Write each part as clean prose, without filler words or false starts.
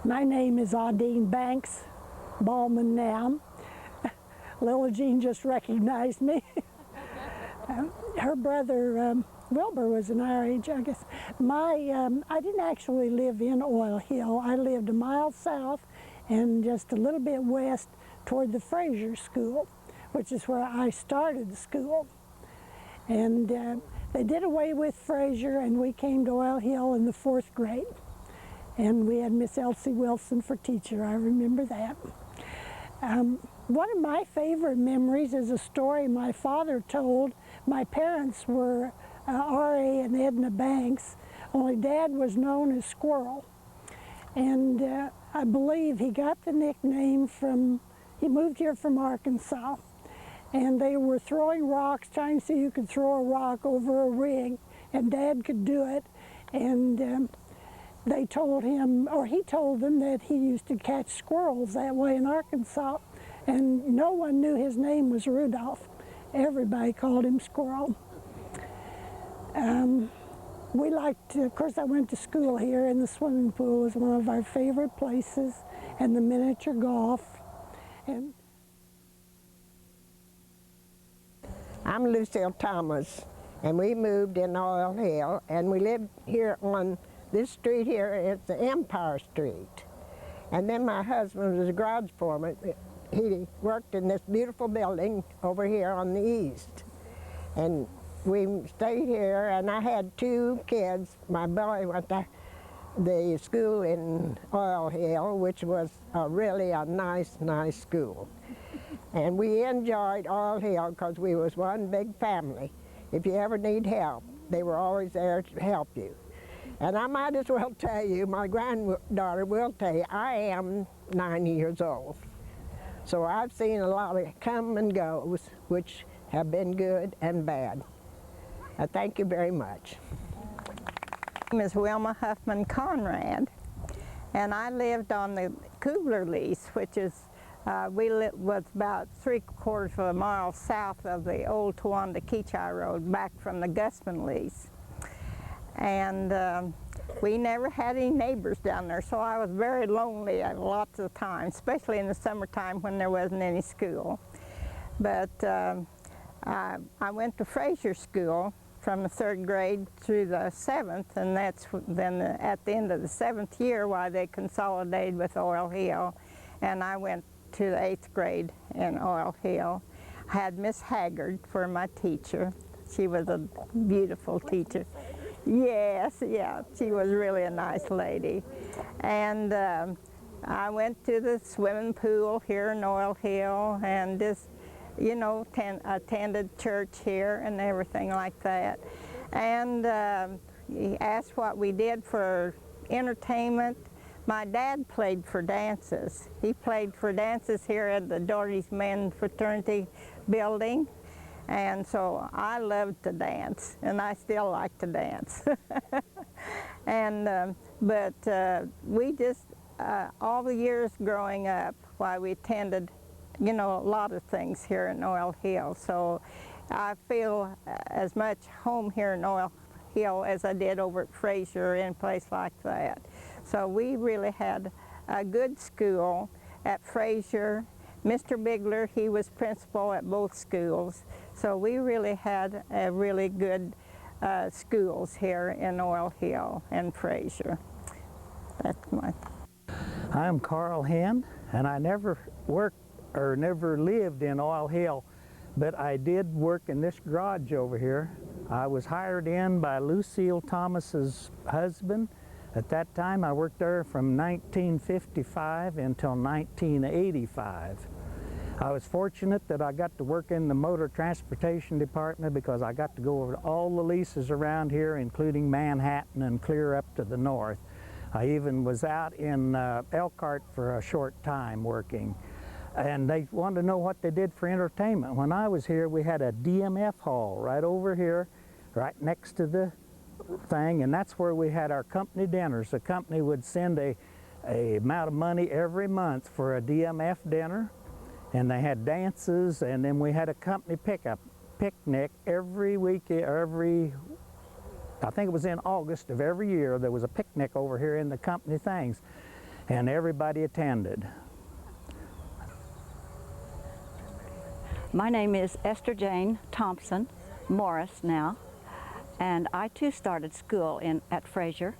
My name is Audine Banks Ballman now. Little Jean just recognized me. Her brother Wilbur was in our age, I guess. I didn't actually live in Oil Hill. I lived a mile south and just a little bit west toward the Fraser School, which is where I started the school. And they did away with Fraser, and we came to Oil Hill in the 4th grade. And we had Miss Elsie Wilson for teacher. I remember that. One of my favorite memories is a story my father told. My parents were R.A. and Edna Banks, only Dad was known as Squirrel. And I believe he got the nickname from, he moved here from Arkansas, and they were throwing rocks, trying to see who could throw a rock over a rig, and Dad could do it. And they told him, or he told them, that he used to catch squirrels that way in Arkansas, and no one knew his name was Rudolph. Everybody called him Squirrel. We liked, of course I went to school here, and the swimming pool was one of our favorite places, and the miniature golf. And I'm Lucille Thomas, and we moved in Oil Hill, and we lived here on this street here. It's the Empire Street. And then my husband was a garage foreman. He worked in this beautiful building over here on the east. And we stayed here, and I had 2 kids. My boy went to the school in Oil Hill, which was really a nice school. And we enjoyed Oil Hill because we was one big family. If you ever need help, they were always there to help you. And I might as well tell you, my granddaughter will tell you, I am 90 years old. So I've seen a lot of come and goes, which have been good and bad. I thank you very much. My name is Wilma Huffman Conrad, and I lived on the Kubler lease, which is, was about 3/4 of a mile south of the old Towanda-Keachai Road, back from the Gusman lease. And we never had any neighbors down there, so I was very lonely lots of times, especially in the summertime when there wasn't any school. But I went to Fraser School from the 3rd grade through the 7th, and that's then at the end of the 7th year why they consolidated with Oil Hill, and I went to the 8th grade in Oil Hill. I had Miss Haggard for my teacher. She was a beautiful teacher. Yes, yeah, she was really a nice lady. And I went to the swimming pool here in Oil Hill, and just, you know, attended church here and everything like that. And he asked what we did for entertainment. My dad played for dances. He played for dances here at the Doherty's Men Fraternity building. And so I loved to dance, and I still like to dance. And but we just all the years growing up, why we attended, you know, a lot of things here in Oil Hill. So I feel as much home here in Oil Hill as I did over at Fraser or in a place like that. So we really had a good school at Fraser. Mr. Bigler, he was principal at both schools. So we really had a really good schools here in Oil Hill and Fraser. That's my... I'm Carl Henn, and I never worked or never lived in Oil Hill, but I did work in this garage over here. I was hired in by Lucille Thomas's husband. At that time, I worked there from 1955 until 1985. I was fortunate that I got to work in the motor transportation department because I got to go over all the leases around here, including Manhattan and clear up to the north. I even was out in Elkhart for a short time working. And they wanted to know what they did for entertainment. When I was here, we had a DMF hall right over here, right next to the thing, and that's where we had our company dinners. The company would send a amount of money every month for a DMF dinner, and they had dances, and then we had a company picnic every week, I think it was in August of every year. There was a picnic over here in the company things. and everybody attended. My name is Esther Jane Thompson Morris now, and I too started school at Fraser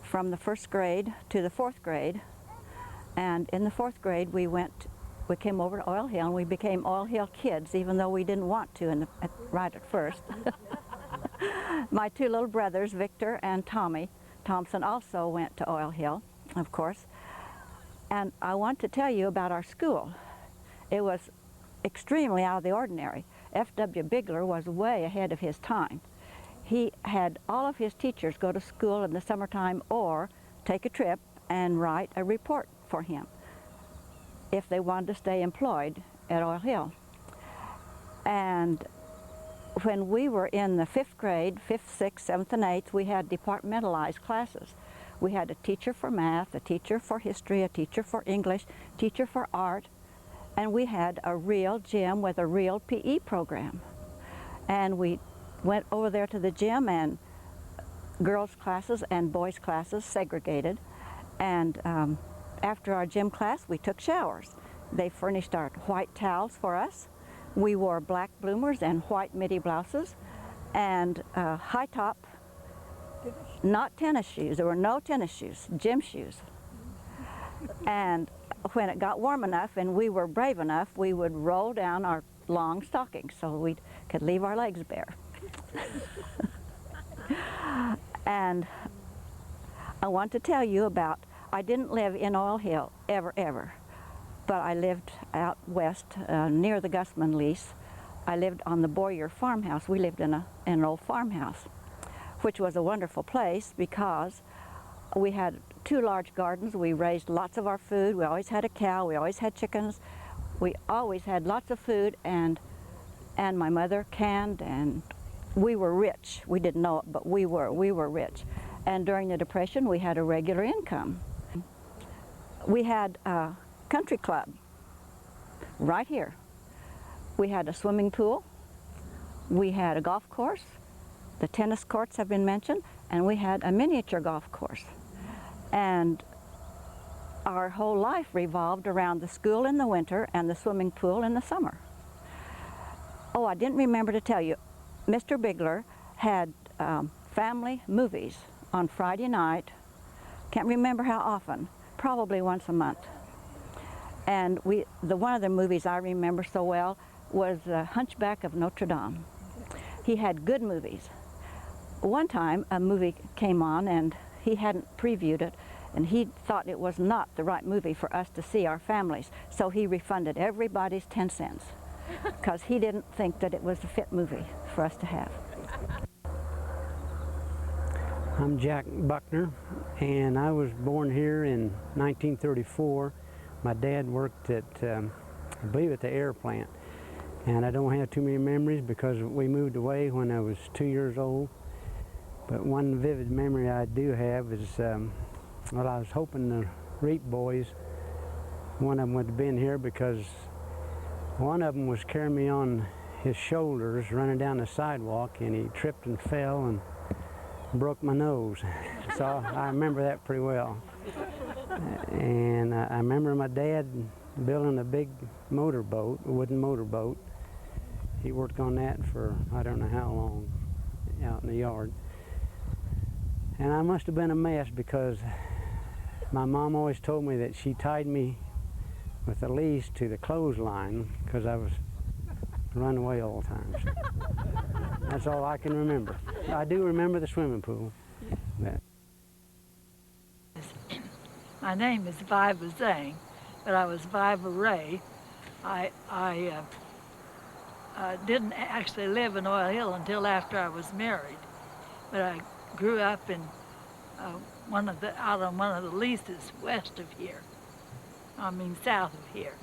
from the 1st grade to the 4th grade. And in the 4th grade we came over to Oil Hill, and we became Oil Hill kids, even though we didn't want to right at first. My 2 little brothers, Victor and Tommy Thompson, also went to Oil Hill, of course. And I want to tell you about our school. It was extremely out of the ordinary. F.W. Bigler was way ahead of his time. He had all of his teachers go to school in the summertime or take a trip and write a report for him if they wanted to stay employed at Oil Hill. And when we were in the 5th grade, 5th, 6th, 7th, and 8th, we had departmentalized classes. We had a teacher for math, a teacher for history, a teacher for English, teacher for art, and we had a real gym with a real PE program. And we went over there to the gym, and girls' classes and boys' classes segregated. And after our gym class, we took showers. They furnished our white towels for us. We wore black bloomers and white midi blouses and high top, not tennis shoes. There were no tennis shoes, gym shoes. And when it got warm enough and we were brave enough, we would roll down our long stockings so we could leave our legs bare. And I want to tell you about, I didn't live in Oil Hill ever, but I lived out west near the Gusman lease. I lived on the Boyer farmhouse. We lived in an old farmhouse, which was a wonderful place because we had 2 large gardens. We raised lots of our food. We always had a cow. We always had chickens. We always had lots of food, and my mother canned, and we were rich. We didn't know it, but we were rich. And during the Depression, we had a regular income. We had a country club right here. We had a swimming pool. We had a golf course. The tennis courts have been mentioned, and we had a miniature golf course. And our whole life revolved around the school in the winter and the swimming pool in the summer. Oh, I didn't remember to tell you, Mr. Bigler had family movies on Friday night. Can't remember how often, probably once a month. And one of the movies I remember so well was Hunchback of Notre Dame. He had good movies. One time a movie came on and he hadn't previewed it, and he thought it was not the right movie for us to see, our families, so he refunded everybody's 10 cents because he didn't think that it was a fit movie for us to have. I'm Jack Buckner, and I was born here in 1934. My dad worked at, I believe, at the air plant, and I don't have too many memories because we moved away when I was 2 years old. But one vivid memory I do have is, well, I was hoping the Reap boys, one of them would have been here because one of them was carrying me on his shoulders running down the sidewalk, and he tripped and fell and broke my nose. So I remember that pretty well. And I remember my dad building a big motorboat, a wooden motorboat. He worked on that for I don't know how long out in the yard. And I must have been a mess because my mom always told me that she tied me with a leash to the clothesline because I was running away all the time. So that's all I can remember. I do remember the swimming pool. But my name is Viva Zhang, but I was Viva Ray. I didn't actually live in Oil Hill until after I was married, but I grew up in out on one of the leases west of here. I mean south of here.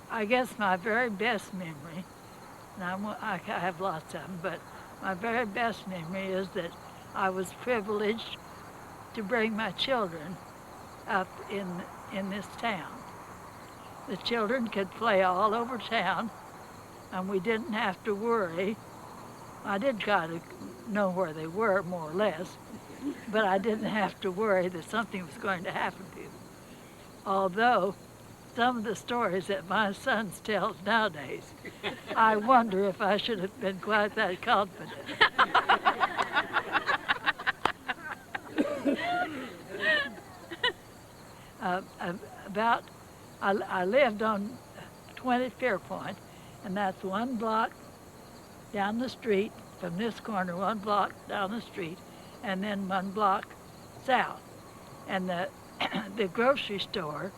I guess my very best memory, and I have lots of them, but my very best memory is that I was privileged to bring my children up in this town. The children could play all over town, and we didn't have to worry. I did try to know where they were, more or less, but I didn't have to worry that something was going to happen to them. Although some of the stories that my sons tell nowadays, I wonder if I should have been quite that confident. I lived on 20 Fairpoint, and that's one block down the street from this corner, one block down the street, and then one block south. And the the grocery store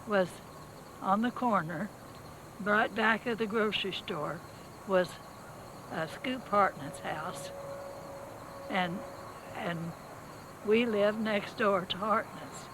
was on the corner. Right back of the grocery store was Scoop Hartnett's house, and we lived next door to Hartnett's.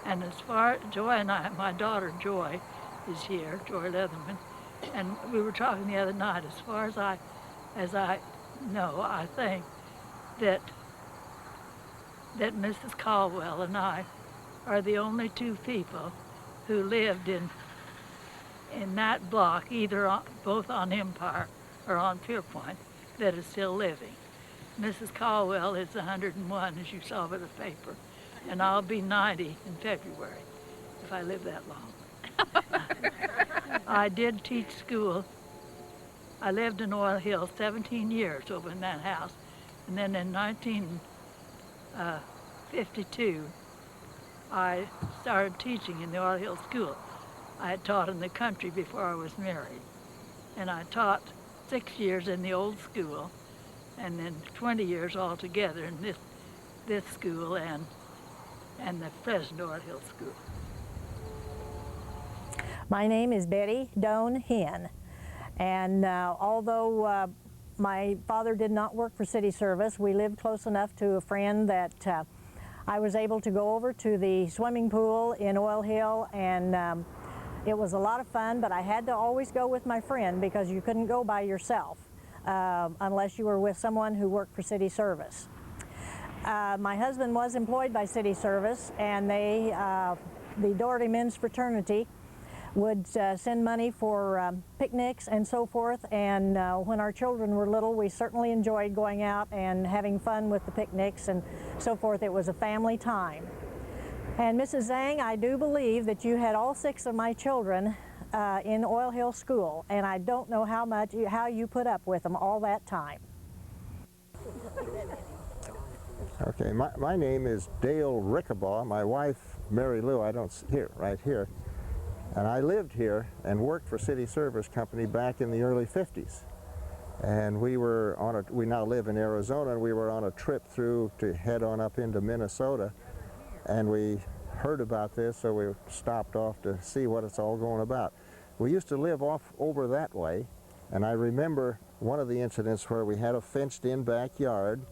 And as far Joy and I, my daughter Joy is here, Joy Leatherman, and we were talking the other night. As far as I know, I think that Mrs. Caldwell and I are the only two people who lived in that block, either both on Empire or on Pierpoint, that is still living. Mrs. Caldwell is 101, as you saw by the paper, and I'll be 90 in February if I live that long. I did teach school. I lived in Oil Hill 17 years over in that house, and then in 1952, I started teaching in the Oil Hill School. I had taught in the country before I was married, and I taught 6 years in the old school, and then 20 years altogether in this school and the present Oil Hill School. My name is Betty Doan Hen, and although my father did not work for city service, we lived close enough to a friend that I was able to go over to the swimming pool in Oil Hill, and it was a lot of fun, but I had to always go with my friend because you couldn't go by yourself unless you were with someone who worked for city service. My husband was employed by city service, and the Doherty Men's Fraternity would send money for picnics and so forth, and when our children were little, we certainly enjoyed going out and having fun with the picnics and so forth. It was a family time. And Mrs. Zhang, I do believe that you had all 6 of my children in Oil Hill School, and I don't know how you put up with them all that time. Okay, my name is Dale Rickabaugh. My wife, Mary Lou, right here. And I lived here and worked for City Service Company back in the early 50s. And we now live in Arizona, and we were on a trip through to head on up into Minnesota. And we heard about this, so we stopped off to see what it's all going about. We used to live over that way, and I remember one of the incidents where we had a fenced-in backyard,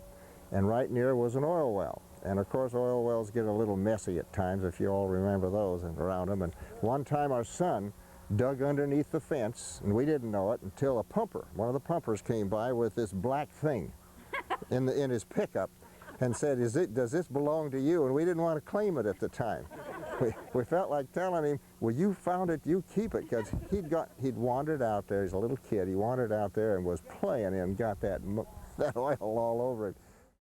and right near was an oil well. And of course, oil wells get a little messy at times, if you all remember those and around them. And one time our son dug underneath the fence, and we didn't know it until one of the pumpers came by with this black thing in his pickup and said, does this belong to you? And we didn't want to claim it at the time. We felt like telling him, well, you found it, you keep it, because he'd wandered out there. He's a little kid. He wandered out there and was playing and got that oil all over it.